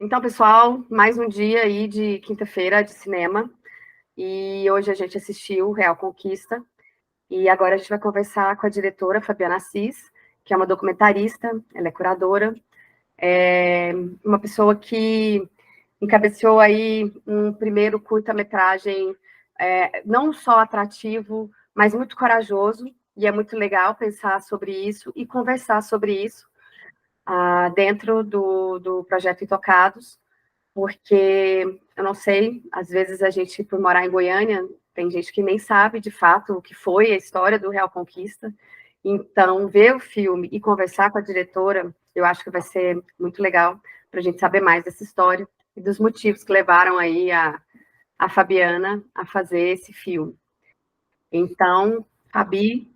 Então, pessoal, mais um dia aí de quinta-feira de cinema. E hoje a gente assistiu Real Conquista. E agora a gente vai conversar com a diretora Fabiana Assis, que é uma documentarista, ela é curadora, é uma pessoa que encabeçou aí um primeiro curta-metragem não só atrativo, mas muito corajoso. E é muito legal pensar sobre isso e conversar sobre isso dentro do projeto Intocados, porque eu não sei, às vezes a gente, por morar em Goiânia, tem gente que nem sabe de fato o que foi a história do Real Conquista. Então, ver o filme e conversar com a diretora, eu acho que vai ser muito legal para a gente saber mais dessa história e dos motivos que levaram aí a Fabiana a fazer esse filme. Então, Fabi,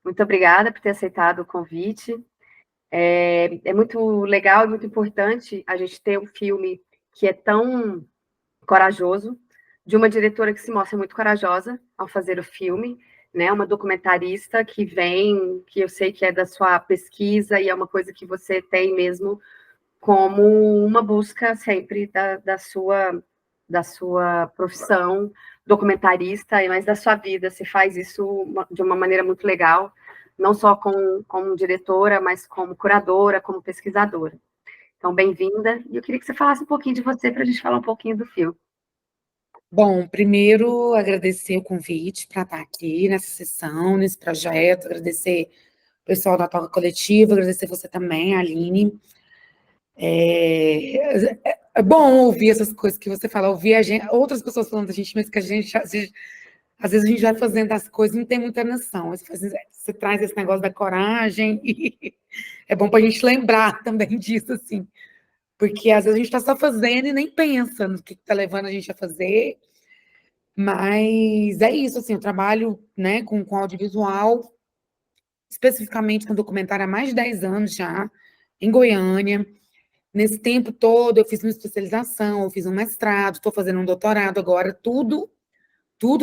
muito obrigada por ter aceitado o convite. É muito legal e muito importante a gente ter um filme que é tão corajoso, de uma diretora que se mostra muito corajosa ao fazer o filme, né? Uma documentarista que vem, que eu sei que é da sua pesquisa e é uma coisa que você tem mesmo como uma busca sempre da sua profissão documentarista, mas da sua vida. Você faz isso de uma maneira muito legal, não só como diretora, mas como curadora, como pesquisadora. Então, bem-vinda. E eu queria que você falasse um pouquinho de você para a gente falar um pouquinho do filme. Bom, primeiro agradecer o convite para estar aqui nessa sessão, nesse projeto, agradecer o pessoal da Toca Coletiva, agradecer você também, Aline. É bom ouvir essas coisas que você fala, ouvir outras pessoas falando da gente, mas que às vezes a gente vai fazendo as coisas e não tem muita noção. Você traz esse negócio da coragem e é bom para a gente lembrar também disso, assim, porque às vezes a gente está só fazendo e nem pensa no que está levando a gente a fazer. Mas é isso, assim, eu trabalho, né, com audiovisual, especificamente com documentário há mais de 10 anos já, em Goiânia. Nesse tempo todo, eu fiz uma especialização, eu fiz um mestrado, estou fazendo um doutorado agora, tudo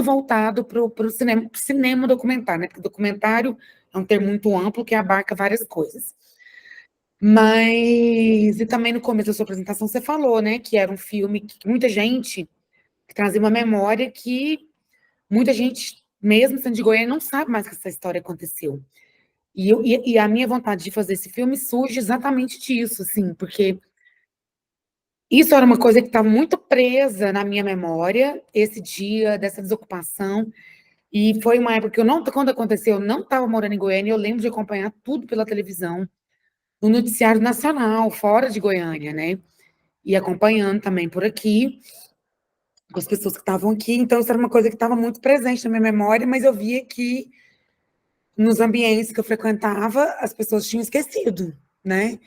voltado para o cinema documentário, né? Porque documentário é um termo muito amplo que abarca várias coisas. Mas, e também no começo da sua apresentação você falou, né, que era um filme que muita gente que trazia uma memória que muita gente, mesmo sendo de Goiânia, não sabe mais que essa história aconteceu. E a minha vontade de fazer esse filme surge exatamente disso, assim, porque isso era uma coisa que estava muito presa na minha memória, esse dia dessa desocupação, e foi uma época que quando aconteceu, eu não estava morando em Goiânia, eu lembro de acompanhar tudo pela televisão, no noticiário nacional, fora de Goiânia, né? E acompanhando também por aqui, com as pessoas que estavam aqui, então isso era uma coisa que estava muito presente na minha memória, mas eu via que nos ambientes que eu frequentava, as pessoas tinham esquecido, né?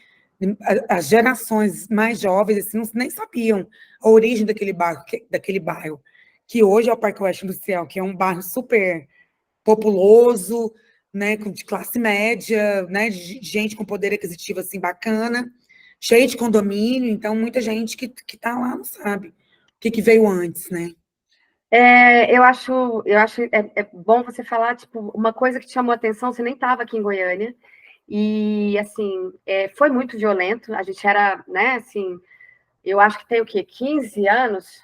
As gerações mais jovens assim, nem sabiam a origem daquele bairro, que hoje é o Parque Oeste Industrial, que é um bairro super populoso, né, de classe média, né, de gente com poder aquisitivo assim bacana, cheio de condomínio, então muita gente que está lá não sabe o que veio antes, né? Eu acho é bom você falar, tipo, uma coisa que te chamou a atenção, você nem estava aqui em Goiânia, e, assim, foi muito violento, a gente era, né, assim, eu acho que tem o quê? 15 anos?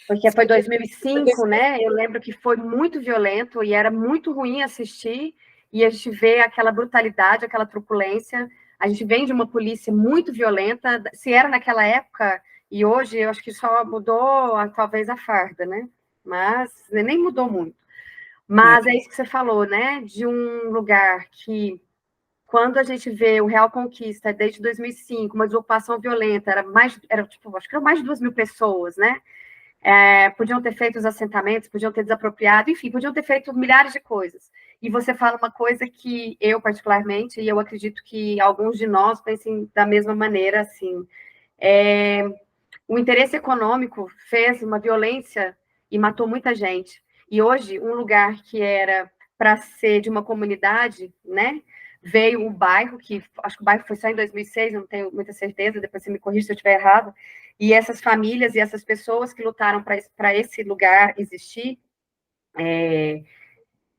Porque foi 2005, né? Eu lembro que foi muito violento e era muito ruim assistir, e a gente vê aquela brutalidade, aquela truculência, a gente vem de uma polícia muito violenta, se era naquela época, e hoje eu acho que só mudou talvez a farda, né? Mas nem mudou muito. Mas é isso que você falou, né? De um lugar que, quando a gente vê o Real Conquista, desde 2005, uma desocupação violenta, tipo, acho que eram mais de 2.000 pessoas, né? Podiam ter feito os assentamentos, podiam ter desapropriado, enfim, podiam ter feito milhares de coisas. E você fala uma coisa que eu, particularmente, e eu acredito que alguns de nós pensem da mesma maneira, assim, o interesse econômico fez uma violência e matou muita gente. E hoje, um lugar que era para ser de uma comunidade, né, veio o bairro, que acho que o bairro foi só em 2006, não tenho muita certeza, depois você me corrige se eu estiver errado, e essas famílias e essas pessoas que lutaram para esse lugar existir,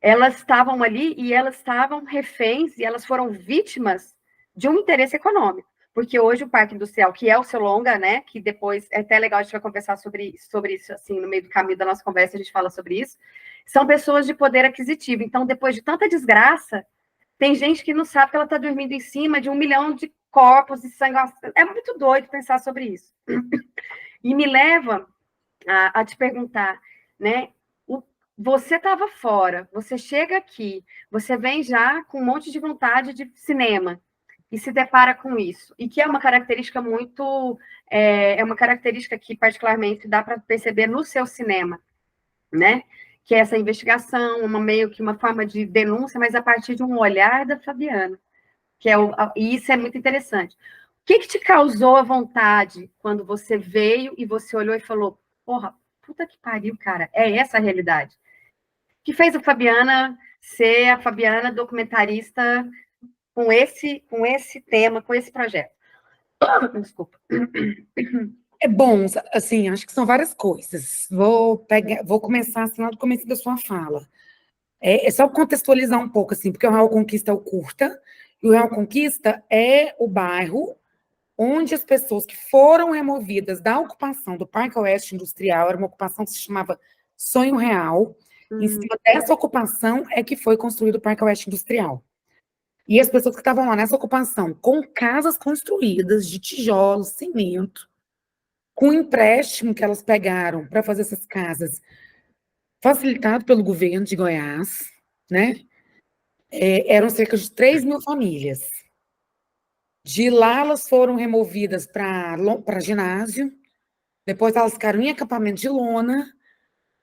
elas estavam ali e elas estavam reféns e elas foram vítimas de um interesse econômico, porque hoje o Parque Industrial, que é o seu longa, né, que depois é até legal a gente vai conversar sobre isso, assim, no meio do caminho da nossa conversa a gente fala sobre isso, são pessoas de poder aquisitivo. Então, depois de tanta desgraça, tem gente que não sabe que ela está dormindo em cima de 1 milhão de corpos de sangue. É muito doido pensar sobre isso. E me leva a te perguntar, né? Você estava fora, você chega aqui, você vem já com um monte de vontade de cinema e se depara com isso, e que é uma característica muito, é uma característica que particularmente dá para perceber no seu cinema, né? Que é essa investigação, meio que uma forma de denúncia, mas a partir de um olhar da Fabiana, que e isso é muito interessante. O que te causou a vontade quando você veio e você olhou e falou, porra, puta que pariu, cara, é essa a realidade? Que fez a Fabiana ser a Fabiana documentarista com esse tema, com esse projeto? Desculpa. É bom, assim, acho que são várias coisas. Vou começar assim, lá do começo da sua fala. É só contextualizar um pouco, assim, porque o Real Conquista é o curta, e o Real Conquista é o bairro onde as pessoas que foram removidas da ocupação do Parque Oeste Industrial, era uma ocupação que se chamava Sonho Real, em cima dessa ocupação é que foi construído o Parque Oeste Industrial. E as pessoas que estavam lá nessa ocupação, com casas construídas de tijolos, cimento, com empréstimo que elas pegaram para fazer essas casas, facilitado pelo governo de Goiás, né? Eram cerca de 3 mil famílias. De lá, elas foram removidas para ginásio, depois elas ficaram em acampamento de lona,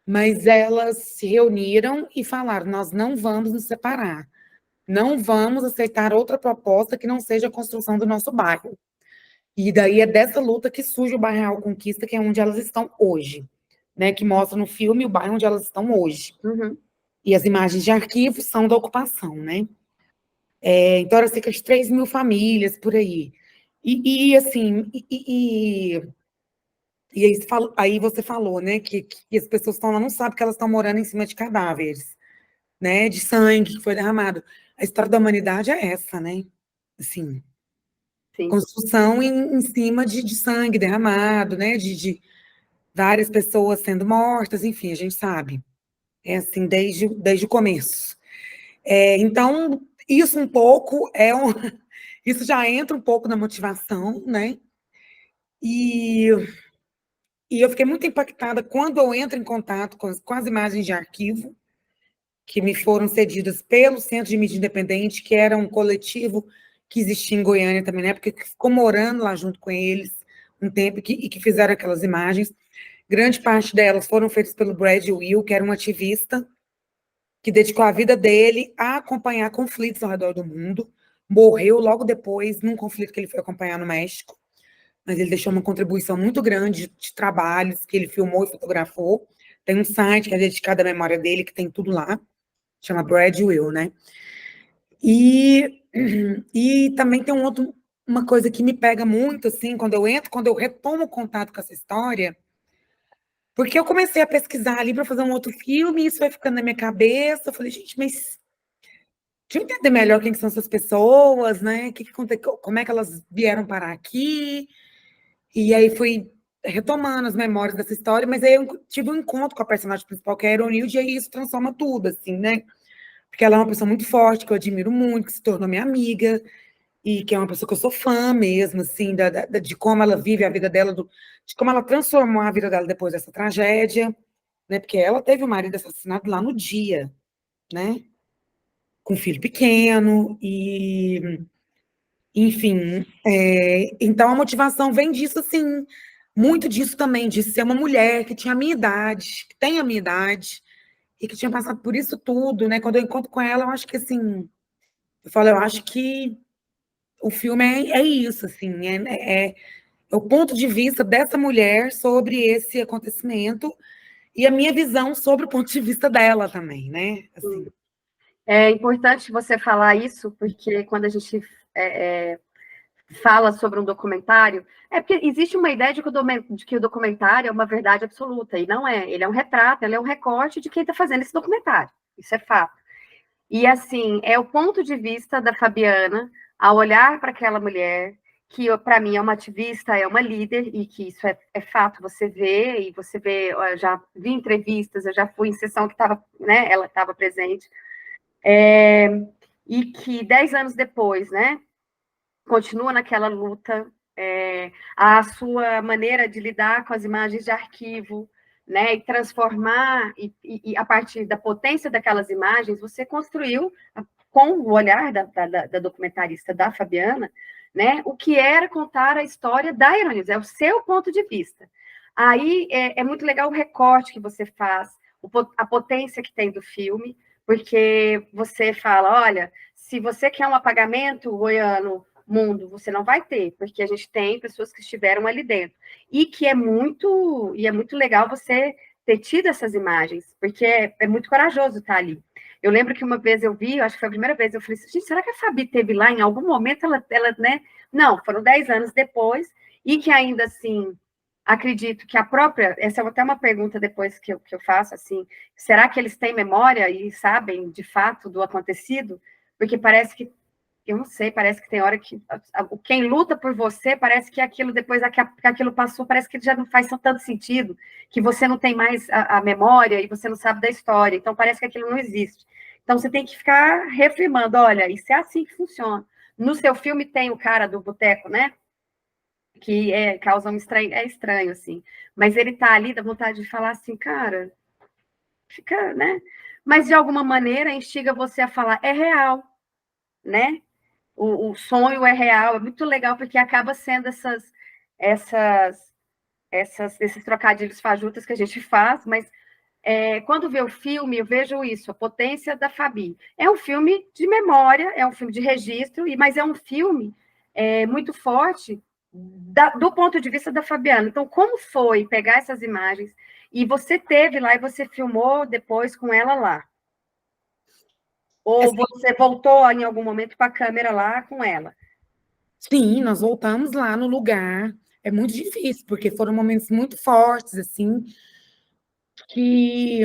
mas elas se reuniram e falaram, nós não vamos nos separar, não vamos aceitar outra proposta que não seja a construção do nosso bairro. E daí é dessa luta que surge o bairro Real Conquista, que é onde elas estão hoje, né? Que mostra no filme o bairro onde elas estão hoje. Uhum. E as imagens de arquivo são da ocupação, né? Então, era cerca de 3 mil famílias por aí. Assim, aí você falou, né, que as pessoas estão lá, não sabem que elas estão morando em cima de cadáveres, né, de sangue que foi derramado. A história da humanidade é essa, né? Assim, Sim. construção em cima de sangue derramado, né, de várias pessoas sendo mortas, enfim, a gente sabe. É assim, desde o começo. Então, isso um pouco isso já entra um pouco na motivação, né? E eu fiquei muito impactada quando eu entro em contato com as imagens de arquivo que me foram cedidas pelo Centro de Mídia Independente, que era um coletivo que existia em Goiânia também, né? Porque ficou morando lá junto com eles um tempo e que fizeram aquelas imagens. Grande parte delas foram feitas pelo Brad Will, que era um ativista que dedicou a vida dele a acompanhar conflitos ao redor do mundo. Morreu logo depois, num conflito que ele foi acompanhar no México, mas ele deixou uma contribuição muito grande de trabalhos que ele filmou e fotografou. Tem um site que é dedicado à memória dele, que tem tudo lá, chama Brad Will, né? E também tem uma coisa que me pega muito, assim, quando eu retomo o contato com essa história, porque eu comecei a pesquisar ali para fazer um outro filme, e isso vai ficando na minha cabeça. Eu falei, gente, mas deixa eu entender melhor quem são essas pessoas, né? Como é que elas vieram parar aqui? E aí fui retomando as memórias dessa história, mas aí eu tive um encontro com a personagem principal, que é a Ironilde, e aí isso transforma tudo, assim, né? Porque ela é uma pessoa muito forte, que eu admiro muito, que se tornou minha amiga, e que é uma pessoa que eu sou fã mesmo, assim, de como ela vive a vida dela, de como ela transformou a vida dela depois dessa tragédia, né? Porque ela teve o marido assassinado lá no dia, né? Com um filho pequeno, enfim. Então a motivação vem disso, assim, muito disso também, de ser uma mulher que tinha a minha idade, que tem a minha idade, e que tinha passado por isso tudo, né? Quando eu encontro com ela, eu acho que, assim, eu acho que o filme é isso, assim, é o ponto de vista dessa mulher sobre esse acontecimento e a minha visão sobre o ponto de vista dela também, né? Assim. É importante você falar isso, porque quando a gente fala sobre um documentário, é porque existe uma ideia de que o documentário é uma verdade absoluta, e não é. Ele é um retrato, ele é um recorte de quem está fazendo esse documentário. Isso é fato. E, assim, é o ponto de vista da Fabiana ao olhar para aquela mulher que para mim é uma ativista, é uma líder, e que isso é fato, você vê, e você vê, eu já vi entrevistas, eu já fui em sessão que estava, né, ela estava presente, e que 10 anos depois, né, continua naquela luta, a sua maneira de lidar com as imagens de arquivo, né, e transformar, e a partir da potência daquelas imagens, você construiu, com o olhar da documentarista da Fabiana, né, o que era contar a história da Ironize, é o seu ponto de vista. Aí é muito legal o recorte que você faz, a potência que tem do filme, porque você fala, olha, se você quer um apagamento, Goiano, mundo, você não vai ter, porque a gente tem pessoas que estiveram ali dentro. E que é muito legal você ter tido essas imagens, porque é muito corajoso estar ali. Eu lembro que uma vez eu vi, acho que foi a primeira vez, eu falei assim, gente, será que a Fabi teve lá em algum momento? Ela, né? Não, foram 10 anos depois, e que ainda assim, acredito que a própria, essa é até uma pergunta depois que eu faço, assim, será que eles têm memória e sabem, de fato, do acontecido? Porque parece que eu não sei, parece que tem hora que quem luta por você, parece que aquilo, depois que aquilo passou, parece que já não faz tanto sentido, que você não tem mais a memória e você não sabe da história, então parece que aquilo não existe. Então você tem que ficar reafirmando, olha, isso é assim que funciona. No seu filme tem o cara do boteco, né? Que causa um estranho, é estranho, assim. Mas ele tá ali, dá vontade de falar assim, cara, fica, né? Mas de alguma maneira instiga você a falar, é real, né? O sonho é real, é muito legal, porque acaba sendo esses trocadilhos fajutas que a gente faz, mas quando vê o filme, eu vejo isso, a potência da Fabi. É um filme de memória, é um filme de registro, mas é um filme muito forte do ponto de vista da Fabiana. Então, como foi pegar essas imagens e você teve lá e você filmou depois com ela lá? Ou você voltou em algum momento para a câmera lá com ela? Sim, nós voltamos lá no lugar. É muito difícil, porque foram momentos muito fortes, assim, que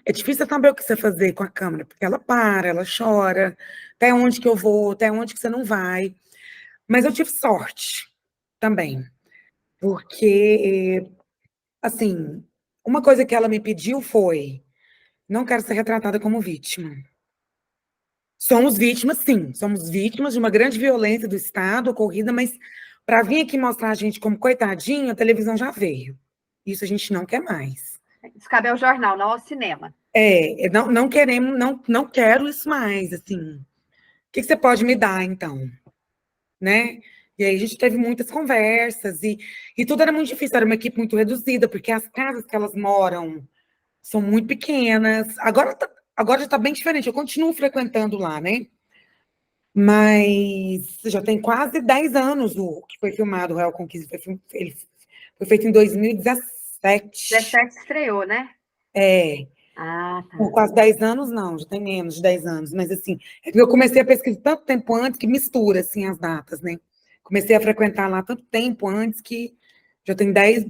é difícil saber o que você fazer com a câmera, porque ela para, ela chora, até onde que eu vou, até onde que você não vai. Mas eu tive sorte também, porque, assim, uma coisa que ela me pediu foi: não quero ser retratada como vítima. Somos vítimas, sim, somos vítimas de uma grande violência do Estado ocorrida, mas para vir aqui mostrar a gente como coitadinho, a televisão já veio. Isso a gente não quer mais. Isso cabe ao jornal, não ao cinema. Não queremos, não quero isso mais, assim. O que você pode me dar, então? Né? E aí a gente teve muitas conversas, e tudo era muito difícil, era uma equipe muito reduzida, porque as casas que elas moram são muito pequenas. Agora já está bem diferente, eu continuo frequentando lá, né? Mas já tem quase 10 anos o que foi filmado, o Real Conquista. Ele foi feito em 2017. 17 estreou, né? É, Ah, tá. quase 10 anos, não, já tem menos de 10 anos, mas assim, eu comecei a pesquisar tanto tempo antes que mistura assim as datas, né? Comecei a frequentar lá tanto tempo antes que já tem 10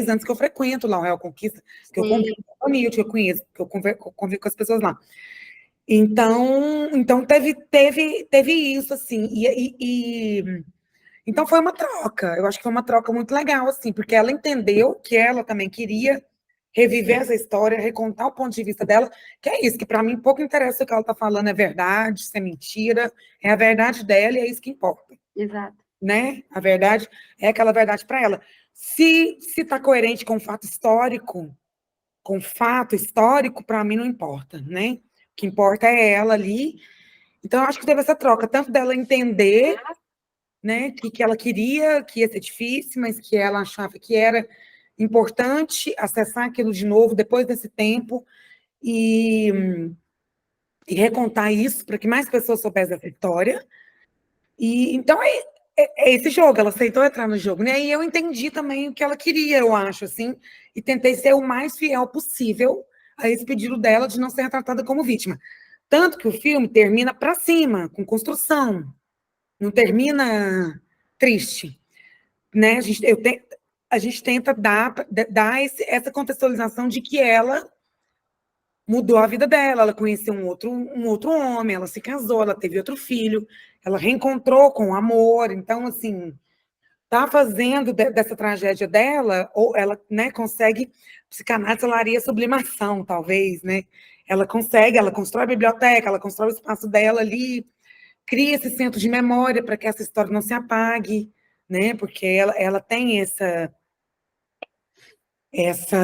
anos que eu frequento lá o Real Conquista, que eu convivo com a família, que eu conheço, que eu convivo com as pessoas lá. Então teve isso, assim, então foi uma troca, eu acho que foi uma troca muito legal, assim, porque ela entendeu que ela também queria reviver essa história, recontar o ponto de vista dela, que é isso, que para mim pouco interessa o que ela está falando é verdade, se é mentira, é a verdade dela e é isso que importa. Exato. Né? A verdade é aquela verdade para ela. Se está coerente com o fato histórico, para mim não importa, né? O que importa é ela ali. Então, eu acho que teve essa troca, tanto dela entender, né, que ela queria, que ia ser difícil, mas que ela achava que era importante acessar aquilo de novo depois desse tempo e, e recontar isso para que mais pessoas soubessem dessa história. E então é esse jogo, ela aceitou entrar no jogo, né? E eu entendi também o que ela queria, eu acho, assim, e tentei ser o mais fiel possível a esse pedido dela de não ser retratada como vítima. Tanto que o filme termina para cima, com construção, não termina triste, né? A gente tenta dar essa contextualização de que ela mudou a vida dela. Ela conheceu um outro homem, ela se casou, ela teve outro filho, ela reencontrou com o amor. Então, assim, tá fazendo dessa tragédia dela, ou ela, né, consegue, psicanálise falaria sublimação, talvez, né? Ela consegue, ela constrói a biblioteca, ela constrói o espaço dela ali, cria esse centro de memória para que essa história não se apague, né? Porque ela tem essa, esse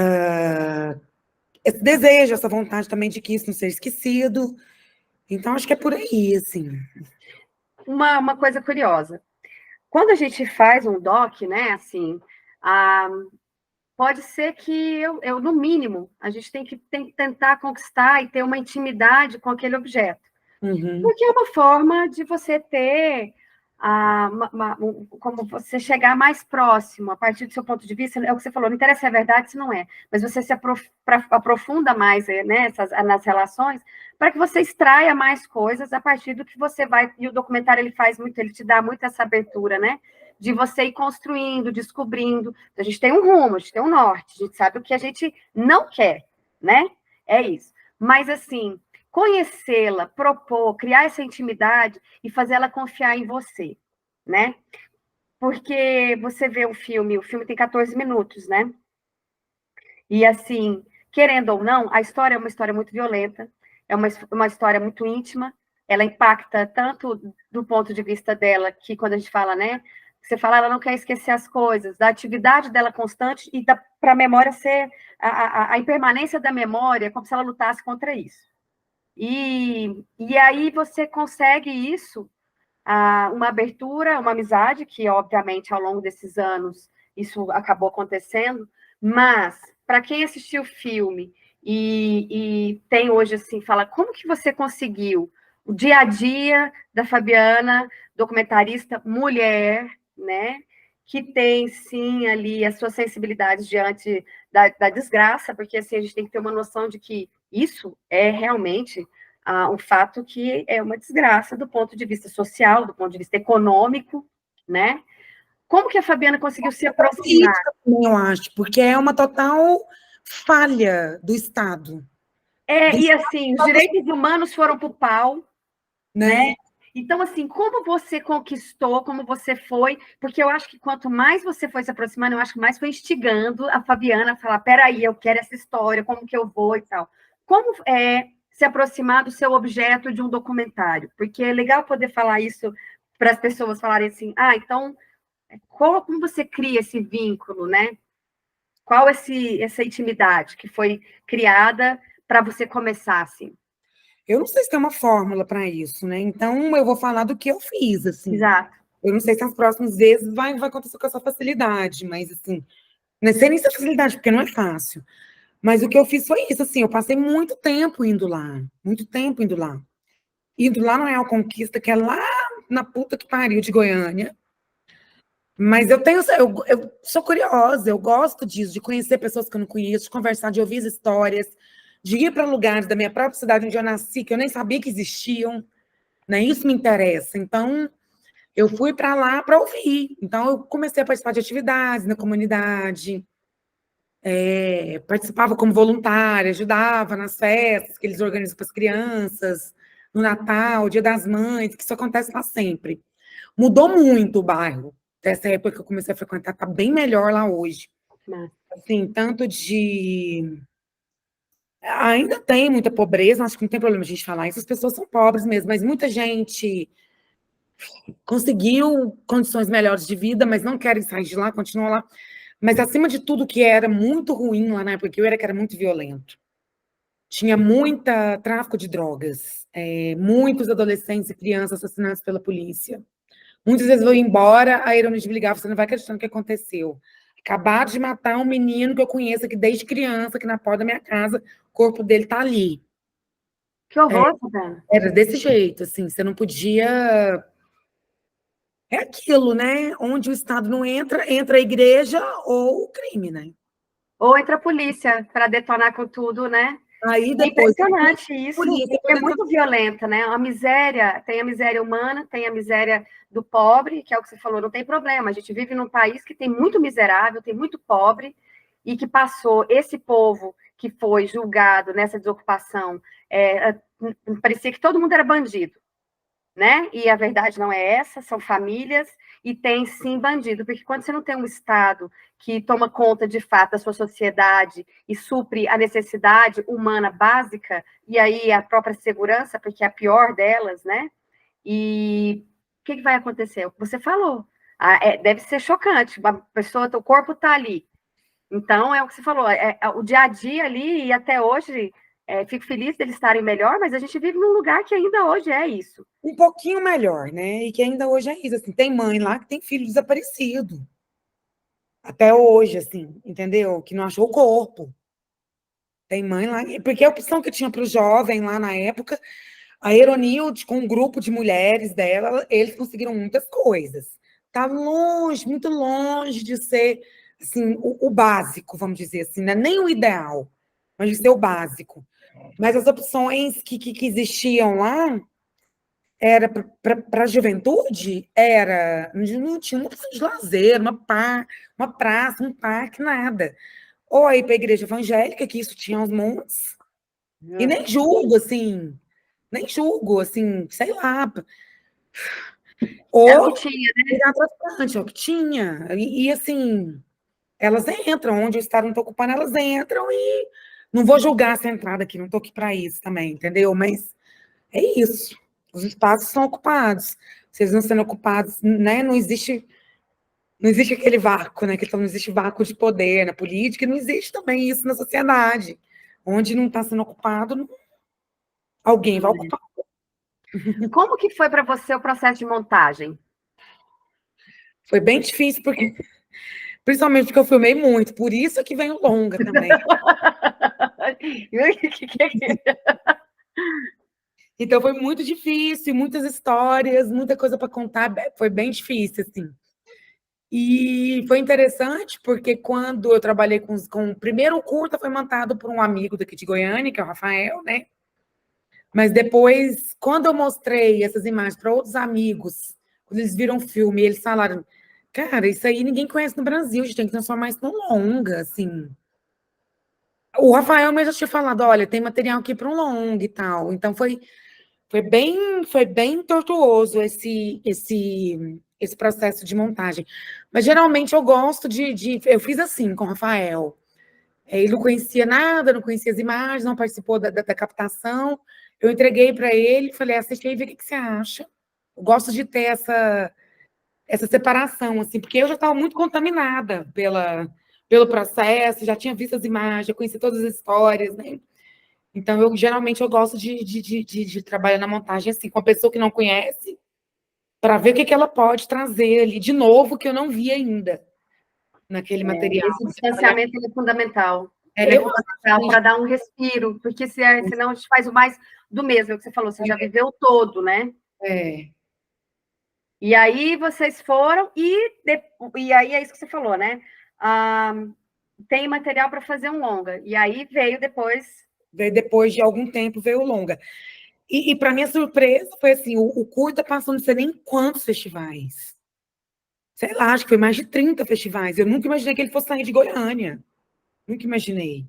desejo, essa vontade também de que isso não seja esquecido. Então, acho que é por aí, assim. Uma coisa curiosa. Quando a gente faz um doc, né, assim, pode ser que no mínimo, a gente tem que tentar conquistar e ter uma intimidade com aquele objeto. Uhum. Porque é uma forma de você ter, como você chegar mais próximo, a partir do seu ponto de vista, é o que você falou, não interessa se é verdade, se não é, mas você se aprofunda mais, né, nas relações, para que você extraia mais coisas a partir do que você vai, e o documentário ele faz muito, ele te dá muito essa abertura, né, de você ir construindo, descobrindo. Então, a gente tem um rumo, a gente tem um norte, a gente sabe o que a gente não quer, né? É isso. Mas, assim, conhecê-la, propor, criar essa intimidade e fazer ela confiar em você, né? Porque você vê o filme tem 14 minutos, né? E, assim, querendo ou não, a história é uma história muito violenta, é uma história muito íntima, ela impacta tanto do ponto de vista dela, que quando a gente fala, né? Você fala, ela não quer esquecer as coisas, da atividade dela constante e para a memória ser a impermanência da memória, como se ela lutasse contra isso. E aí você consegue isso, uma abertura, uma amizade, que obviamente ao longo desses anos isso acabou acontecendo, mas para quem assistiu o filme e tem hoje assim, fala, como que você conseguiu o dia a dia da Fabiana, documentarista, mulher, né? Que tem, sim, ali as suas sensibilidades diante da desgraça, porque assim, a gente tem que ter uma noção de que isso é realmente um fato que é uma desgraça do ponto de vista social, do ponto de vista econômico, né? Como que a Fabiana conseguiu se aproximar? Eu acho, porque é uma total falha do Estado. E assim, os direitos humanos foram para o pau, né? Então, assim, como você conquistou, como você foi, porque eu acho que quanto mais você foi se aproximando, eu acho que mais foi instigando a Fabiana a falar, peraí, eu quero essa história, como que eu vou e tal. Como é se aproximar do seu objeto de um documentário? Porque é legal poder falar isso para as pessoas falarem assim, então, como você cria esse vínculo, né? Qual essa intimidade que foi criada para você começar, assim? Eu não sei se tem uma fórmula para isso, né? Então, eu vou falar do que eu fiz, assim. Exato. Eu não sei se nas próximas vezes vai acontecer com essa facilidade, mas, assim, não sei nem se é facilidade, porque não é fácil. Mas o que eu fiz foi isso, assim, eu passei muito tempo indo lá, muito tempo indo lá. Indo lá no Real Conquista, que é lá na puta que pariu de Goiânia. Mas eu sou curiosa, eu gosto disso, de conhecer pessoas que eu não conheço, de conversar, de ouvir as histórias, de ir para lugares da minha própria cidade onde eu nasci, que eu nem sabia que existiam, né? Isso me interessa. Então, eu fui para lá para ouvir. Então, eu comecei a participar de atividades na comunidade, participava como voluntária, ajudava nas festas que eles organizam para as crianças, no Natal, Dia das Mães, que isso acontece lá sempre. Mudou muito o bairro. Dessa época que eu comecei a frequentar, está bem melhor lá hoje. Assim, tanto de... Ainda tem muita pobreza, acho que não tem problema a gente falar isso, as pessoas são pobres mesmo, mas muita gente conseguiu condições melhores de vida, mas não querem sair de lá, continuam lá. Mas, acima de tudo, que era muito ruim lá na época que era muito violento. Tinha muita tráfico de drogas, muitos adolescentes e crianças assassinados pela polícia. Muitas vezes eu ia embora, a aeronave me ligava, você não vai acreditar no que aconteceu. Acabaram de matar um menino que eu conheço aqui desde criança, aqui na porta da minha casa, o corpo dele está ali. Que horror, Fabiana. Era desse jeito, assim, você não podia... É aquilo, né? Onde o Estado não entra, entra a igreja ou o crime, né? Ou entra a polícia para detonar com tudo, né? Aí É depois... impressionante isso, polícia, é muito violenta, né? A miséria, tem a miséria humana, tem a miséria do pobre, que é o que você falou, não tem problema. A gente vive num país que tem muito miserável, tem muito pobre, e que passou esse povo que foi julgado nessa desocupação, parecia que todo mundo era bandido, né? E a verdade não é essa, são famílias e tem sim bandido, porque quando você não tem um Estado que toma conta de fato da sua sociedade e supre a necessidade humana básica, e aí a própria segurança, porque é a pior delas, né? E o que vai acontecer? É o que você falou. Deve ser chocante, uma pessoa, o corpo está ali. Então, é o que você falou, o dia a dia ali, e até hoje, fico feliz deles estarem melhor, mas a gente vive num lugar que ainda hoje é isso. Um pouquinho melhor, né? E que ainda hoje é isso. Assim, tem mãe lá que tem filho desaparecido. Até hoje, assim, entendeu? Que não achou o corpo. Tem mãe lá. Porque a opção que tinha para o jovem lá na época, a Eronilde, com um grupo de mulheres dela, eles conseguiram muitas coisas. Tá longe, muito longe de ser assim, o básico, vamos dizer assim, né? Nem o ideal, mas de ser o básico. Mas as opções que existiam lá era para a juventude, era não tinha uma opção de lazer, uma praça, um parque, nada. Ou aí para a igreja evangélica, que isso tinha aos montes, e nem julgo, assim, sei lá. Era o que Ou tinha, né? virar traficante, é o que tinha. E assim, elas entram, onde o Estado não está ocupando, elas entram e não vou julgar essa entrada aqui, não estou aqui para isso também, entendeu? Mas é isso. Os espaços são ocupados. Se eles não sendo ocupados, né, não existe aquele vácuo, né? Que não existe vácuo de poder na política, e não existe também isso na sociedade. Onde não está sendo ocupado, alguém vai ocupar. Como que foi para você o processo de montagem? Foi bem difícil, porque principalmente porque eu filmei muito, por isso que vem o longa também. Então foi muito difícil, muitas histórias, muita coisa para contar, foi bem difícil, assim. E foi interessante porque quando eu trabalhei com o primeiro curta foi montado por um amigo daqui de Goiânia, que é o Rafael, né? Mas depois, quando eu mostrei essas imagens para outros amigos, quando eles viram o filme, eles falaram: cara, isso aí ninguém conhece no Brasil, a gente tem que transformar isso num longa, assim. O Rafael mesmo já tinha falado: olha, tem material aqui para um longa e tal. Então foi bem tortuoso esse processo de montagem. Mas geralmente eu gosto eu fiz assim com o Rafael. Ele não conhecia nada, não conhecia as imagens, não participou da captação. Eu entreguei para ele, falei, assiste aí, vê o que você acha. Eu gosto de ter essa separação, assim, porque eu já estava muito contaminada pelo processo, já tinha visto as imagens, já conhecia todas as histórias, né? Então, geralmente eu gosto de trabalhar na montagem assim, com a pessoa que não conhece, para ver o que ela pode trazer ali de novo que eu não vi ainda naquele material. Esse distanciamento é fundamental. Ele é Eu fundamental para dar um respiro, porque senão a gente faz o mais do mesmo, é o que você falou, você já viveu todo, né? é, E aí vocês foram, e aí é isso que você falou, né? Tem material para fazer um longa. E aí veio depois de algum tempo veio o longa. E para minha surpresa, foi assim: o curta passou não sei nem quantos festivais. Sei lá, acho que foi mais de 30 festivais. Eu nunca imaginei que ele fosse sair de Goiânia. Nunca imaginei.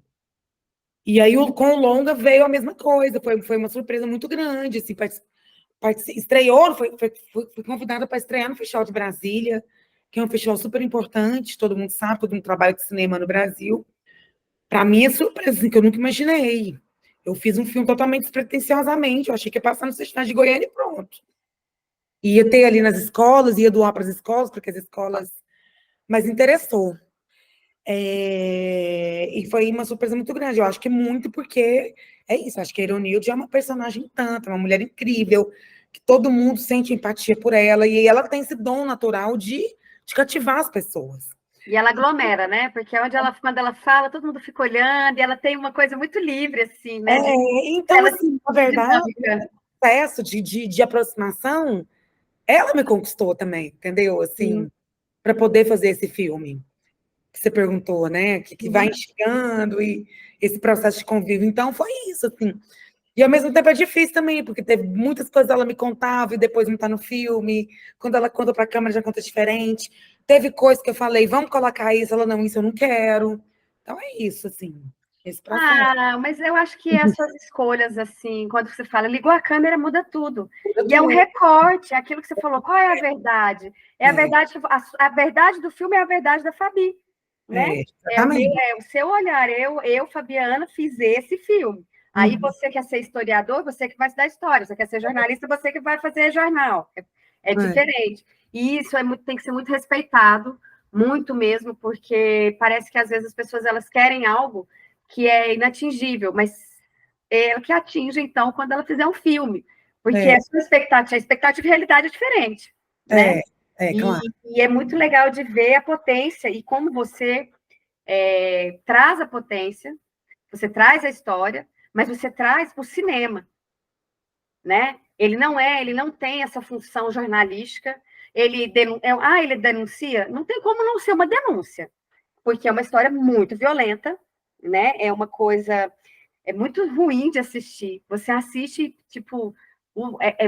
E aí, com o longa, veio a mesma coisa. Foi uma surpresa muito grande. Assim, estreou, fui convidada para estrear no Festival de Brasília, que é um festival super importante, todo mundo sabe, todo mundo trabalha com cinema no Brasil. Para mim é surpresa, assim, que eu nunca imaginei. Eu fiz um filme totalmente despretensiosamente, eu achei que ia passar no Festival de Goiânia e pronto. Ia ter ali nas escolas, ia doar para as escolas, porque as escolas... Mas interessou. E foi uma surpresa muito grande. Eu acho que muito porque é isso. Acho que a Ironilde é uma personagem tanta, uma mulher incrível, que todo mundo sente empatia por ela, e ela tem esse dom natural de cativar as pessoas. E ela aglomera, né? Porque quando ela fala, todo mundo fica olhando, e ela tem uma coisa muito livre, assim, né? Então, Ela assim, na verdade, dinâmica. o processo de aproximação, ela me conquistou também, entendeu? Assim, Sim. para poder fazer esse filme que você perguntou, né? Que vai instigando e esse processo de convívio. Então, foi isso, assim. E ao mesmo tempo é difícil também, porque teve muitas coisas que ela me contava e depois não está no filme. Quando ela conta para a câmera, já conta diferente. Teve coisas que eu falei, vamos colocar isso, ela não, isso eu não quero. Então é isso, assim. esse processo. Mas eu acho que essas escolhas, assim, quando você fala, ligou a câmera, muda tudo. Muda E é um tudo. recorte, é aquilo que você falou, qual é a verdade? É a verdade, a verdade do filme é a verdade da Fabi, né? Exatamente. É o seu olhar, Fabiana, fiz esse filme. Aí Uhum. você quer ser historiador, você que vai estudar história, você quer ser jornalista, você que vai fazer jornal. É diferente. E isso tem que ser muito respeitado, muito mesmo, porque parece que às vezes as pessoas elas querem algo que é inatingível, mas é o que atinge, então, quando ela fizer um filme. Porque a expectativa e a realidade é diferente, né? Claro. E é muito legal de ver a potência e como você traz a potência, você traz a história, mas você traz para o cinema, né? Ele não tem essa função jornalística. Ele denuncia? Não tem como não ser uma denúncia, porque é uma história muito violenta, né? É uma coisa muito ruim de assistir. Você assiste, tipo,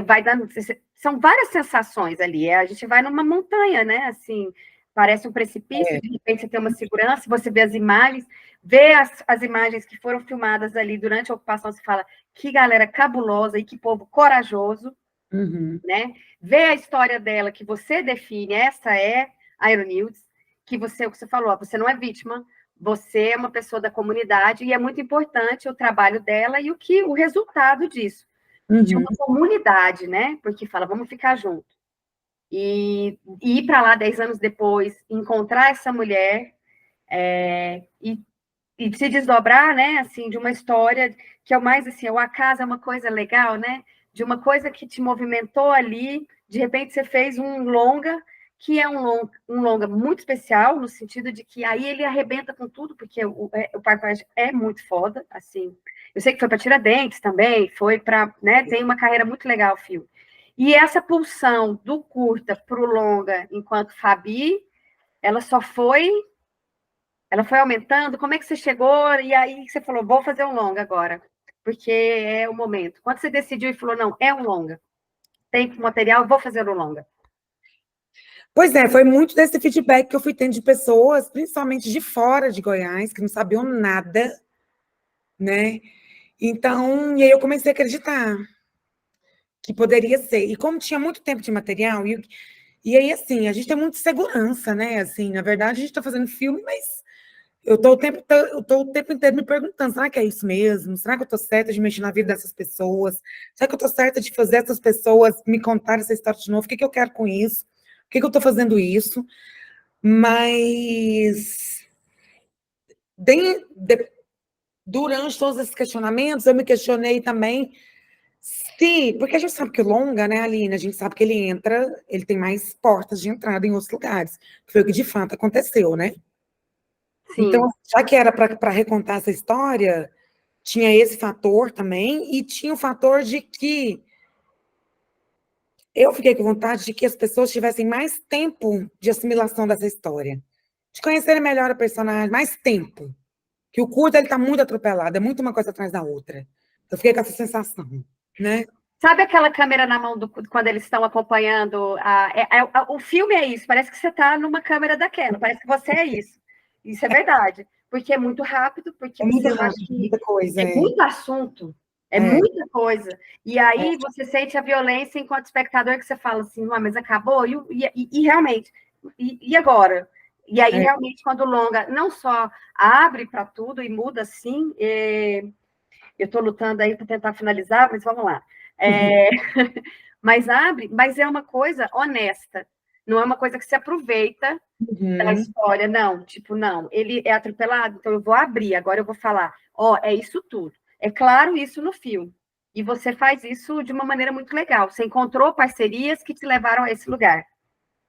vai dando. São várias sensações ali. A gente vai numa montanha, né? Assim, parece um precipício, de repente você tem uma segurança, você vê as imagens, vê as imagens que foram filmadas ali durante a ocupação, você fala, que galera cabulosa e que povo corajoso, né? Vê a história dela, que você define, essa é a Ironildes, que você, o que você falou, você não é vítima, você é uma pessoa da comunidade e é muito importante o trabalho dela e o resultado disso, de uma comunidade, né? Porque fala, vamos ficar junto. E ir para lá 10 anos depois, encontrar essa mulher e se desdobrar, né? Assim, de uma história que é o mais assim, o acaso é uma coisa legal, né? De uma coisa que te movimentou ali, de repente você fez um longa que é um longa muito especial, no sentido de que aí ele arrebenta com tudo, porque o Parque é muito foda, assim. Eu sei que foi para Tiradentes também, foi para, né, tem uma carreira muito legal o filme. E essa pulsão do curta para o longa, enquanto Fabi, ela só foi, ela foi aumentando. Como é que você chegou e aí você falou, vou fazer um longa agora, porque é o momento. Quando você decidiu e falou, não, é um longa, tem material, vou fazer um longa. Pois é, foi muito desse feedback que eu fui tendo de pessoas, principalmente de fora de Goiás, que não sabiam nada, né? Então, e aí eu comecei a acreditar que poderia ser. E como tinha muito tempo de material, e aí, assim, a gente tem muita segurança, né? Assim, na verdade, a gente está fazendo filme, mas eu tô o tempo inteiro me perguntando, será que é isso mesmo? Será que eu estou certa de mexer na vida dessas pessoas? Será que eu estou certa de fazer essas pessoas me contar essa história de novo? O que que eu quero com isso? Por que que eu estou fazendo isso? Mas de- de- durante todos esses questionamentos, eu me questionei também se, porque a gente sabe que o longa, né, Aline, a gente sabe que ele entra, ele tem mais portas de entrada em outros lugares, que foi o que de fato aconteceu, né? Sim. Então, já que era para recontar essa história, tinha esse fator também, e tinha o fator de que eu fiquei com vontade de que as pessoas tivessem mais tempo de assimilação dessa história, de conhecerem melhor a personagem, mais tempo. Que o curto ele está muito atropelado, é muito uma coisa atrás da outra. Eu fiquei com essa sensação, né? Sabe aquela câmera na mão quando eles estão acompanhando? O filme é isso, parece que você está numa câmera daquela, parece que você é isso. Isso é verdade, porque é muito rápido, porque É muito eu acho rápido, que muita coisa. é muito assunto, é É, muita coisa. E aí você sente a violência enquanto espectador, que você fala assim, mas acabou? E realmente, e agora? E aí, é. realmente, quando o longa não só abre para tudo e muda assim, eu estou lutando aí para tentar finalizar, mas vamos lá. É, mas abre, mas é uma coisa honesta, não é uma coisa que se aproveita da Uhum. história, não, tipo, não, ele é atropelado, então eu vou abrir, agora eu vou falar, ó, é isso tudo. É claro isso no filme. E você faz isso de uma maneira muito legal. Você encontrou parcerias que te levaram a esse lugar.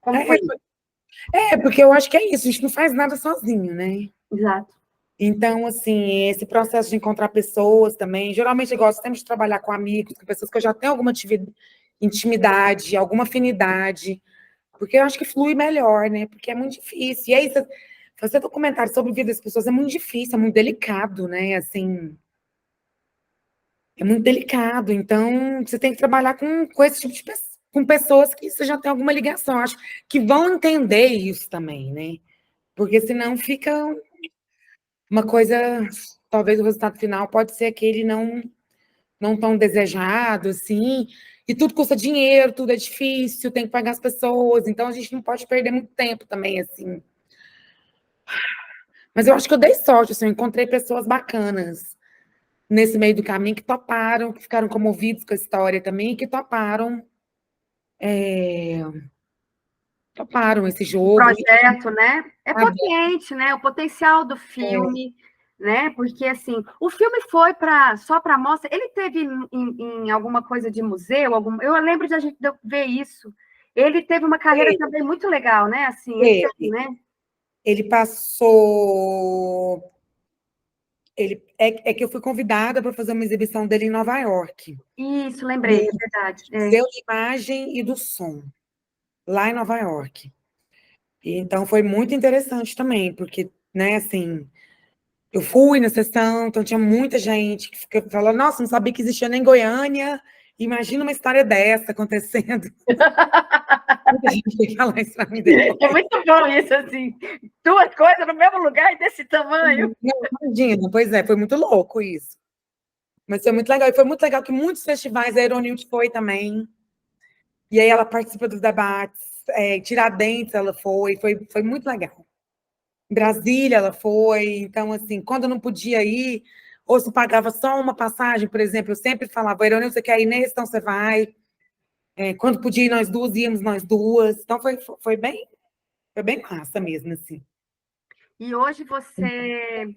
Como foi isso? Porque eu acho que é isso, a gente não faz nada sozinho, né? Exato. Então, assim, esse processo de encontrar pessoas também, geralmente eu gosto sempre de trabalhar com amigos, com pessoas que eu já tenho alguma intimidade, alguma afinidade, porque eu acho que flui melhor, né? Porque é muito difícil. E aí, fazer documentário sobre a vida das pessoas é muito difícil, é muito delicado, né? Assim, é muito delicado. Então, você tem que trabalhar com esse tipo de pessoa, com pessoas que você já tem alguma ligação. Acho que vão entender isso também, né? Porque senão fica uma coisa talvez o resultado final pode ser aquele não tão desejado, assim, e tudo custa dinheiro, tudo é difícil, tem que pagar as pessoas, então a gente não pode perder muito tempo também, assim. Mas eu acho que eu dei sorte, assim, eu encontrei pessoas bacanas nesse meio do caminho que toparam, que ficaram comovidos com a história também, que toparam esse O jogo, projeto, né? É sabe? potente, né? O potencial do filme, né? Porque assim, o filme foi só para mostra. Ele teve em alguma coisa de museu, eu lembro de a gente ver isso. Ele teve uma carreira Ele, também muito legal, né? Assim, ele tem, ele, né? ele passou. É que eu fui convidada para fazer uma exibição dele em Nova York. Isso, lembrei, No é verdade. É. Museu da Imagem e do Som, lá em Nova York. E, então foi muito interessante também, porque, né, assim, eu fui na sessão, então tinha muita gente que falou, nossa, não sabia que existia nem Goiânia, imagina uma história dessa acontecendo. Muita gente veio falar isso para mim depois. É muito bom isso, assim, duas coisas no mesmo lugar e desse tamanho. Não, imagina, pois é, foi muito louco isso. Mas foi muito legal, e foi muito legal que muitos festivais, a Aeronauts foi também, e aí ela participa dos debates, Tiradentes ela foi muito legal. Em Brasília ela foi, então, assim, quando eu não podia ir, ou se pagava só uma passagem, por exemplo, eu sempre falava, Irônia, você quer ir nesse, então você vai. Quando podia ir nós duas, íamos nós duas. Então, foi bem massa mesmo, assim. E hoje você,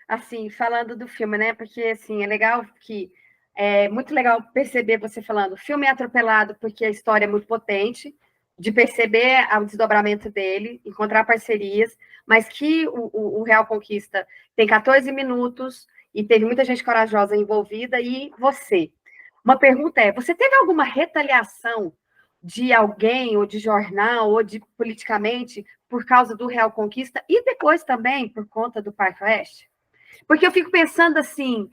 assim, falando do filme, né? Porque, assim, é legal que... É muito legal perceber você falando, o filme é atropelado porque a história é muito potente, de perceber o desdobramento dele, encontrar parcerias, mas que o Real Conquista tem 14 minutos e teve muita gente corajosa envolvida, e você. Uma pergunta é, você teve alguma retaliação de alguém, ou de jornal, ou de politicamente, por causa do Real Conquista, e depois também por conta do Parque Oeste? Porque eu fico pensando assim,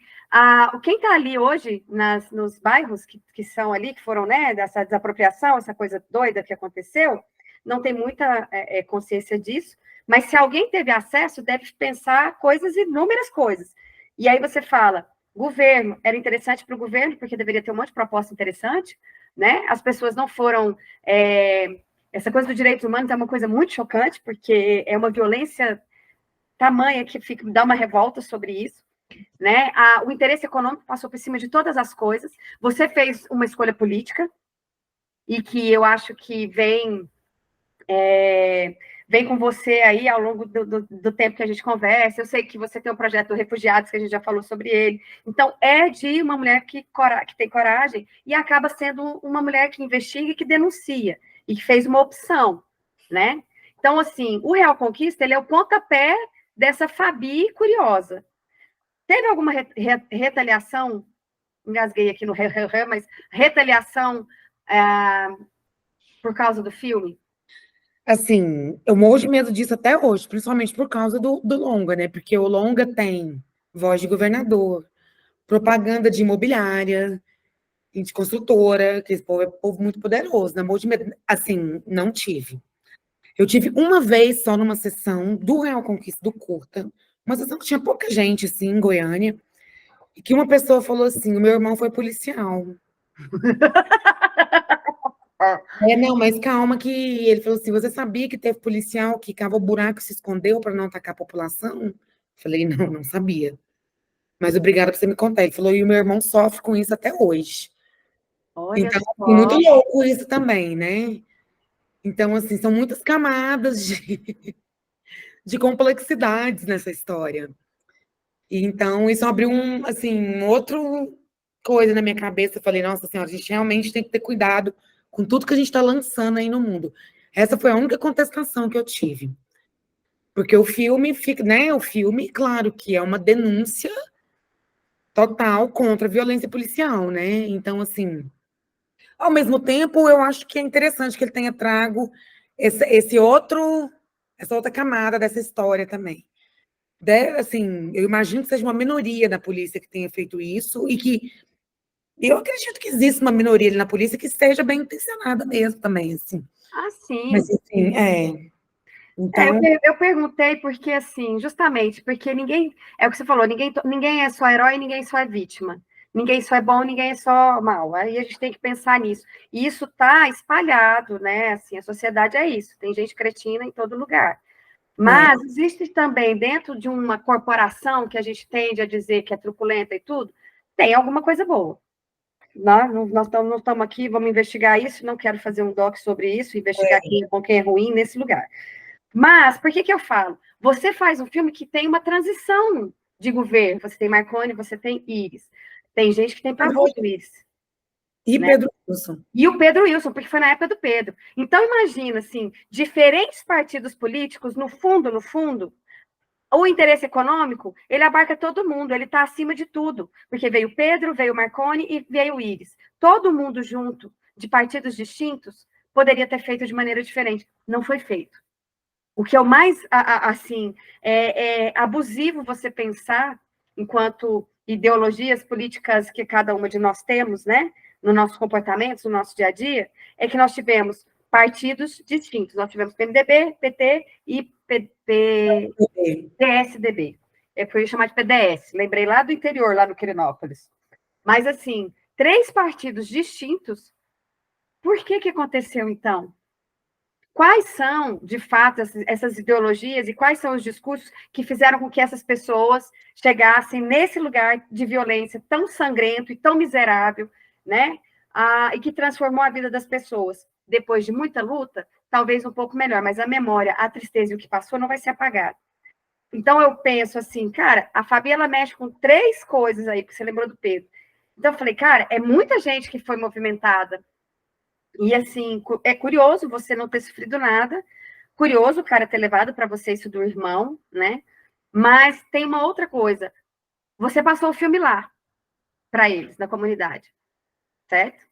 quem está ali hoje nos bairros que são ali, que foram, né, dessa desapropriação, essa coisa doida que aconteceu, não tem muita consciência disso, mas se alguém teve acesso, deve pensar coisas, inúmeras coisas. E aí você fala, governo, era interessante para o governo, porque deveria ter um monte de proposta interessante, né? As pessoas não foram... essa coisa dos direitos humanos é uma coisa muito chocante, porque é uma violência tamanha que dá uma revolta sobre isso, né? O interesse econômico passou por cima de todas as coisas. Você fez uma escolha política, e que eu acho que vem com você aí ao longo do tempo que a gente conversa. Eu sei que você tem um projeto do Refugiados, que a gente já falou sobre ele. Então, é de uma mulher que tem coragem e acaba sendo uma mulher que investiga e que denuncia, e que fez uma opção, né? Então, assim, o Real Conquista, ele é o pontapé dessa Fabi curiosa. Teve alguma retaliação? Engasguei aqui no mas retaliação por causa do filme? Assim, eu morro de medo disso até hoje, principalmente por causa do Longa, né? Porque o Longa tem voz de governador, propaganda de imobiliária, e de construtora, que esse povo é um povo muito poderoso, né? Morro de medo. Assim, não tive. Eu tive uma vez só numa sessão do Real Conquista do Curta, uma sessão que tinha pouca gente, assim, em Goiânia, e que uma pessoa falou assim: o meu irmão foi policial. Não, mas calma, que ele falou assim: você sabia que teve policial que cavou buraco e se escondeu para não atacar a população? Falei: não, não sabia. Mas obrigada por você me contar. Ele falou: e o meu irmão sofre com isso até hoje. Olha Então, assim, muito só. louco isso também, né? Então, assim, são muitas camadas de complexidades nessa história. E, então, isso abriu assim, outro coisa na minha cabeça. Eu falei, nossa senhora, a gente realmente tem que ter cuidado com tudo que a gente está lançando aí no mundo. Essa foi a única contestação que eu tive. Porque o filme fica, né? O filme, claro que é uma denúncia total contra a violência policial, né? Então, assim, ao mesmo tempo, eu acho que é interessante que ele tenha trago essa outra camada dessa história também. Assim, eu imagino que seja uma minoria da polícia que tenha feito isso e que eu acredito que existe uma minoria ali na polícia que esteja bem intencionada mesmo também, assim. Ah, Mas, sim. enfim, Então, Eu perguntei porque, assim, justamente, porque ninguém, é o que você falou, ninguém é só herói, ninguém só é vítima. Ninguém só é bom, ninguém é só mal. Aí a gente tem que pensar nisso. E isso está espalhado, né? Assim, a sociedade é isso. Tem gente cretina em todo lugar. é, Mas existe também, dentro de uma corporação que a gente tende a dizer que é truculenta e tudo, tem alguma coisa boa. Nós não estamos aqui, vamos investigar isso, não quero fazer um doc sobre isso, investigar quem é bom, quem é ruim nesse lugar. Mas, por que eu falo? Você faz um filme que tem uma transição de governo. Você tem Marconi, você tem Íris. Tem gente que tem pavor do Íris, e né? Pedro Wilson. E o Pedro Wilson, porque foi na época do Pedro. Então, imagina, assim, diferentes partidos políticos, no fundo, o interesse econômico, ele abarca todo mundo, ele está acima de tudo. Porque veio Pedro, veio Marconi e veio Íris. Todo mundo junto, de partidos distintos, poderia ter feito de maneira diferente. Não foi feito. O que é o mais, assim, é abusivo você pensar, enquanto ideologias políticas que cada uma de nós temos, né, no nosso comportamento, no nosso dia a dia, é que nós tivemos partidos distintos. Nós tivemos PMDB, PT e PSDB. É por isso chamar de PDS. Lembrei lá do interior, lá no Quirinópolis. Mas, assim, três partidos distintos. Por que aconteceu, então? Quais são, de fato, essas ideologias e quais são os discursos que fizeram com que essas pessoas chegassem nesse lugar de violência tão sangrento e tão miserável, né? E que transformou a vida das pessoas. Depois de muita luta, talvez um pouco melhor, mas a memória, a tristeza e o que passou não vai ser apagado. Então eu penso assim, cara, a Fabi ela mexe com três coisas aí, porque você lembrou do Pedro. Então eu falei, cara, é muita gente que foi movimentada e, assim, é curioso você não ter sofrido nada, curioso o cara ter levado para você isso do irmão, né? Mas tem uma outra coisa. Você passou o filme lá, para eles, na comunidade, certo?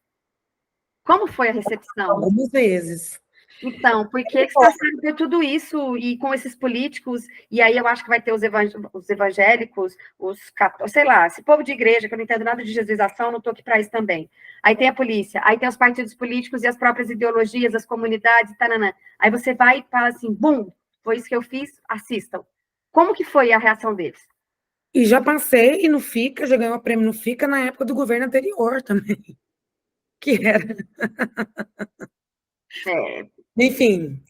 Como foi a recepção? Algumas vezes. Então, por que você está sabendo tudo isso e com esses políticos? E aí eu acho que vai ter os evangélicos, sei lá, esse povo de igreja, que eu não entendo nada de jesuização, não estou aqui para isso também. Aí tem a polícia, aí tem os partidos políticos e as próprias ideologias, as comunidades, tananã. Aí você vai e fala assim, bum, foi isso que eu fiz, assistam. Como que foi a reação deles? E já passei e no FICA, já ganhei o prêmio no FICA na época do governo anterior também, que era. É, Enfim,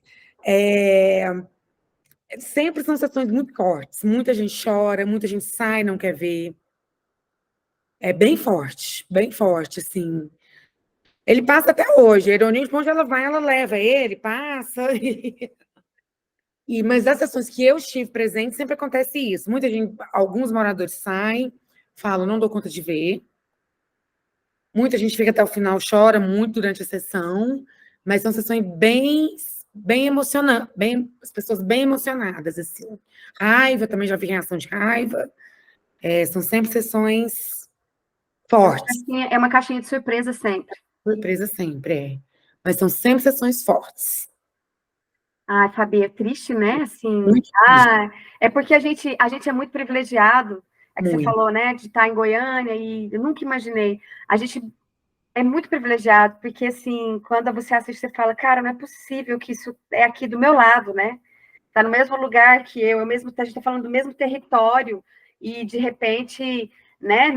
sempre são sessões muito fortes. Muita gente chora, muita gente sai, não quer ver. É bem forte, assim. Ele passa até hoje. A ironia de onde ela vai, ela leva ele, passa. Mas as sessões que eu estive presente, sempre acontece isso. Muita gente, alguns moradores saem, falam, não dou conta de ver. Muita gente fica até o final, chora muito durante a sessão, mas são sessões bem emocionantes, as pessoas bem emocionadas, assim. Raiva, também já vi reação de raiva. São sempre sessões fortes. é uma caixinha de surpresa sempre. Surpresa sempre, Mas são sempre sessões fortes. Ai, Fabi, é triste, né? Assim, Muito triste, é porque a gente é muito privilegiado. É que você muito. falou, né, de estar em Goiânia e eu nunca imaginei. A gente é muito privilegiado, porque assim, quando você assiste, você fala, cara, não é possível que isso é aqui do meu lado, né? Tá no mesmo lugar que eu mesmo, a gente tá falando do mesmo território, e de repente, né,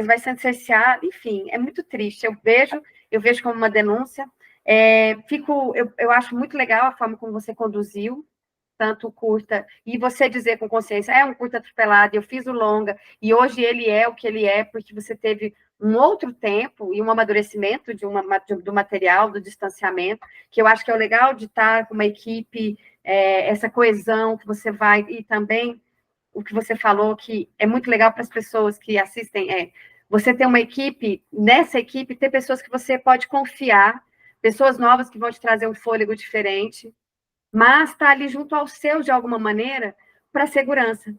vai sendo cerceado, enfim, é muito triste. Eu vejo como uma denúncia. Eu acho muito legal a forma como você conduziu, tanto o curta, e você dizer com consciência, é um curta atropelado, eu fiz o longa, e hoje ele é o que ele é, porque você teve um outro tempo e um amadurecimento do material, do distanciamento, que eu acho que é o legal de estar com uma equipe, essa coesão que você vai, e também o que você falou, que é muito legal para as pessoas que assistem, você ter uma equipe, nessa equipe, ter pessoas que você pode confiar, pessoas novas que vão te trazer um fôlego diferente, mas está ali junto ao seu, de alguma maneira, para segurança,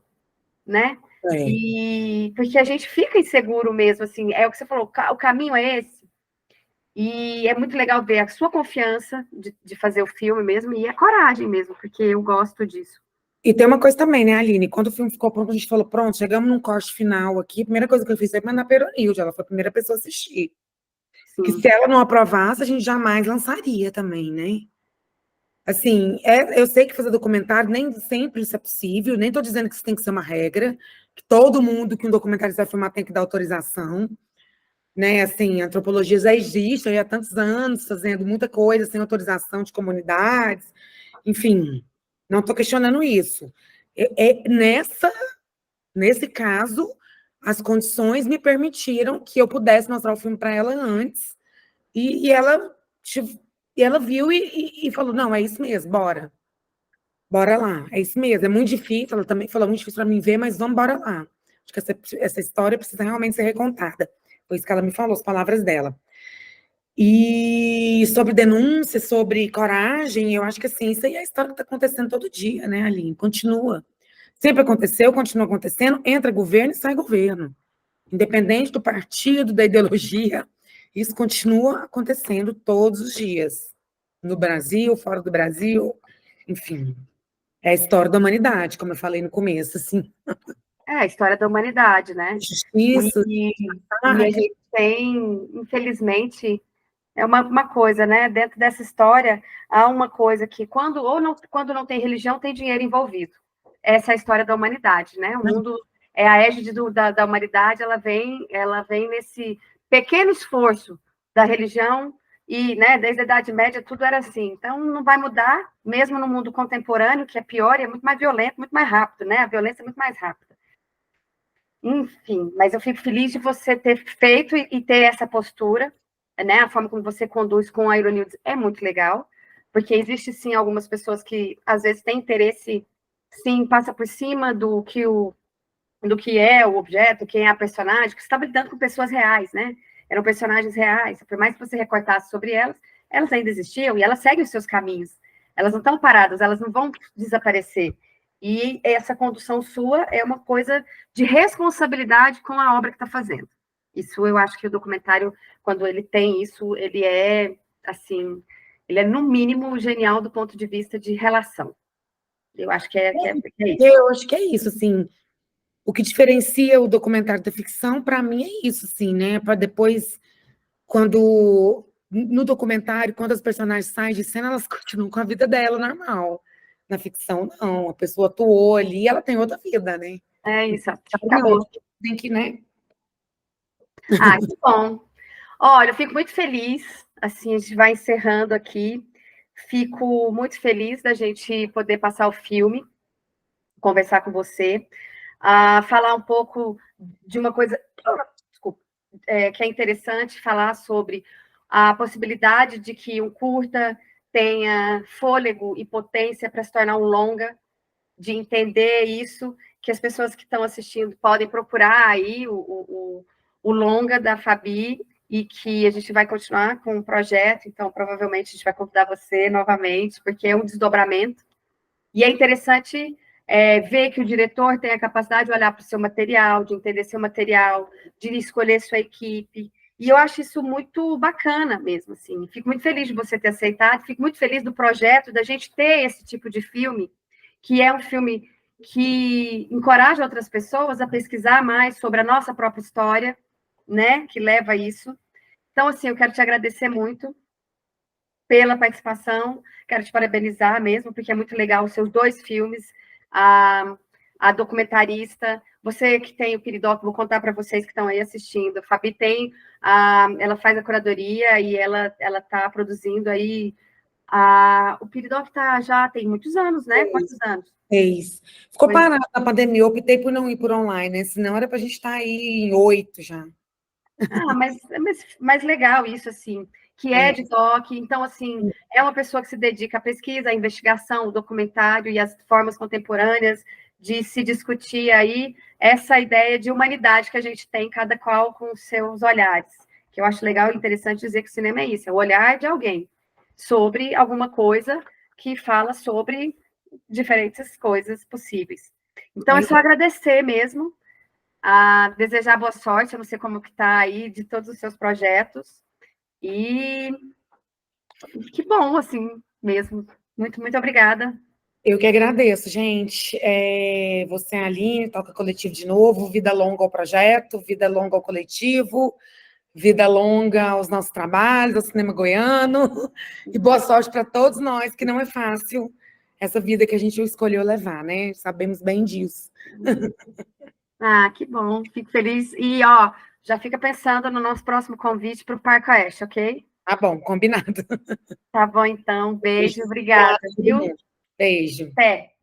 né? É. E porque a gente fica inseguro mesmo, assim, é o que você falou, o caminho é esse. E é muito legal ver a sua confiança de fazer o filme mesmo e a coragem mesmo, porque eu gosto disso. E tem uma coisa também, né, Aline? Quando o filme ficou pronto, a gente falou, pronto, chegamos num corte final aqui. A primeira coisa que eu fiz foi mandar para a Eronilde, ela foi a primeira pessoa a assistir. Que Sim. se ela não aprovasse, a gente jamais lançaria também, né? Assim, eu sei que fazer documentário nem sempre isso é possível, nem estou dizendo que isso tem que ser uma regra, que todo mundo que um documentarista vai filmar tem que dar autorização, né? Assim, a antropologia já existe há tantos anos, fazendo muita coisa sem autorização de comunidades, enfim, não estou questionando isso. Nesse caso, as condições me permitiram que eu pudesse mostrar o filme para ela antes, e ela viu e falou, não, é isso mesmo, bora lá, é isso mesmo, é muito difícil, ela também falou, muito difícil para mim ver, mas vamos bora lá. Acho que essa história precisa realmente ser recontada. Foi isso que ela me falou, as palavras dela. E sobre denúncia, sobre coragem, eu acho que assim, isso aí é a história que está acontecendo todo dia, né, Aline? Continua. Sempre aconteceu, continua acontecendo, entra governo e sai governo. Independente do partido, da ideologia, isso continua acontecendo todos os dias. No Brasil, fora do Brasil, enfim. É a história da humanidade, como eu falei no começo, assim. É a história da humanidade, né? Isso. E a gente tem, infelizmente, é uma coisa, né? Dentro dessa história, há uma coisa que, quando não tem religião, tem dinheiro envolvido. Essa é a história da humanidade, né? O mundo, a égide da humanidade, ela vem nesse pequeno esforço da religião, e, né, desde a Idade Média, tudo era assim. Então, não vai mudar, mesmo no mundo contemporâneo, que é pior, e é muito mais violento, muito mais rápido, né? A violência é muito mais rápida. Enfim, mas eu fico feliz de você ter feito e ter essa postura, né? A forma como você conduz com a Euronews é muito legal, porque existe sim algumas pessoas que às vezes têm interesse, sim, passa por cima do que é o objeto, quem é a personagem, que você estava lidando com pessoas reais, né? Eram personagens reais, por mais que você recortasse sobre elas, elas ainda existiam e elas seguem os seus caminhos. Elas não estão paradas, elas não vão desaparecer. E essa condução sua é uma coisa de responsabilidade com a obra que está fazendo. Isso eu acho que o documentário, quando ele tem isso, ele é, assim, ele é no mínimo genial do ponto de vista de relação. Eu acho que é isso. Eu acho que é isso, assim. O que diferencia o documentário da ficção, para mim, é isso, assim, né? Para depois, quando no documentário, quando as personagens saem de cena, elas continuam com a vida dela normal. Na ficção, não. A pessoa atuou ali, ela tem outra vida, né? É isso, Não, acabou. tem que, né? Ah, que bom. Olha, eu fico muito feliz, assim, a gente vai encerrando aqui. Fico muito feliz da gente poder passar o filme, conversar com você, falar um pouco de uma coisa, desculpa, que é interessante falar sobre a possibilidade de que um curta tenha fôlego e potência para se tornar um longa, de entender isso, que as pessoas que estão assistindo podem procurar aí o longa da Fabi, e que a gente vai continuar com o projeto, então provavelmente a gente vai convidar você novamente, porque é um desdobramento, e é interessante ver que o diretor tem a capacidade de olhar para o seu material, de entender seu material, de escolher sua equipe, e eu acho isso muito bacana mesmo, assim, fico muito feliz de você ter aceitado, fico muito feliz do projeto, da gente ter esse tipo de filme, que é um filme que encoraja outras pessoas a pesquisar mais sobre a nossa própria história, né, que leva a isso. Então, assim, eu quero te agradecer muito pela participação, quero te parabenizar mesmo, porque é muito legal os seus dois filmes, a documentarista, você que tem o Piridoc, vou contar para vocês que estão aí assistindo, a Fabi tem, ela faz a curadoria e ela está produzindo aí, o Piridoc já tem muitos anos, né? Quantos anos? Ficou parado na pandemia, eu optei por não ir por online, né? Senão era para a gente estar aí em 8 já. Mas legal isso, assim, que é de doc, então, assim, é uma pessoa que se dedica à pesquisa, à investigação, ao documentário e às formas contemporâneas de se discutir aí essa ideia de humanidade que a gente tem, cada qual com os seus olhares, que eu acho legal e interessante dizer que o cinema é isso, é o olhar de alguém sobre alguma coisa que fala sobre diferentes coisas possíveis. Então, é só agradecer mesmo, desejar boa sorte, eu não sei como que está aí, de todos os seus projetos, e que bom, assim, mesmo. Muito, muito obrigada. Eu que agradeço, gente. Você, Aline, Toca Coletivo de novo, vida longa ao projeto, vida longa ao coletivo. vida longa aos nossos trabalhos, ao cinema goiano, e boa sorte para todos nós, que não é fácil essa vida que a gente escolheu levar, né? Sabemos bem disso. Ah, que bom, fico feliz. E, ó, já fica pensando no nosso próximo convite para o Parque Oeste, ok? Tá bom, combinado. Tá bom, então. Beijo, Beijo. obrigada, Todo viu? mundo. Beijo. Até.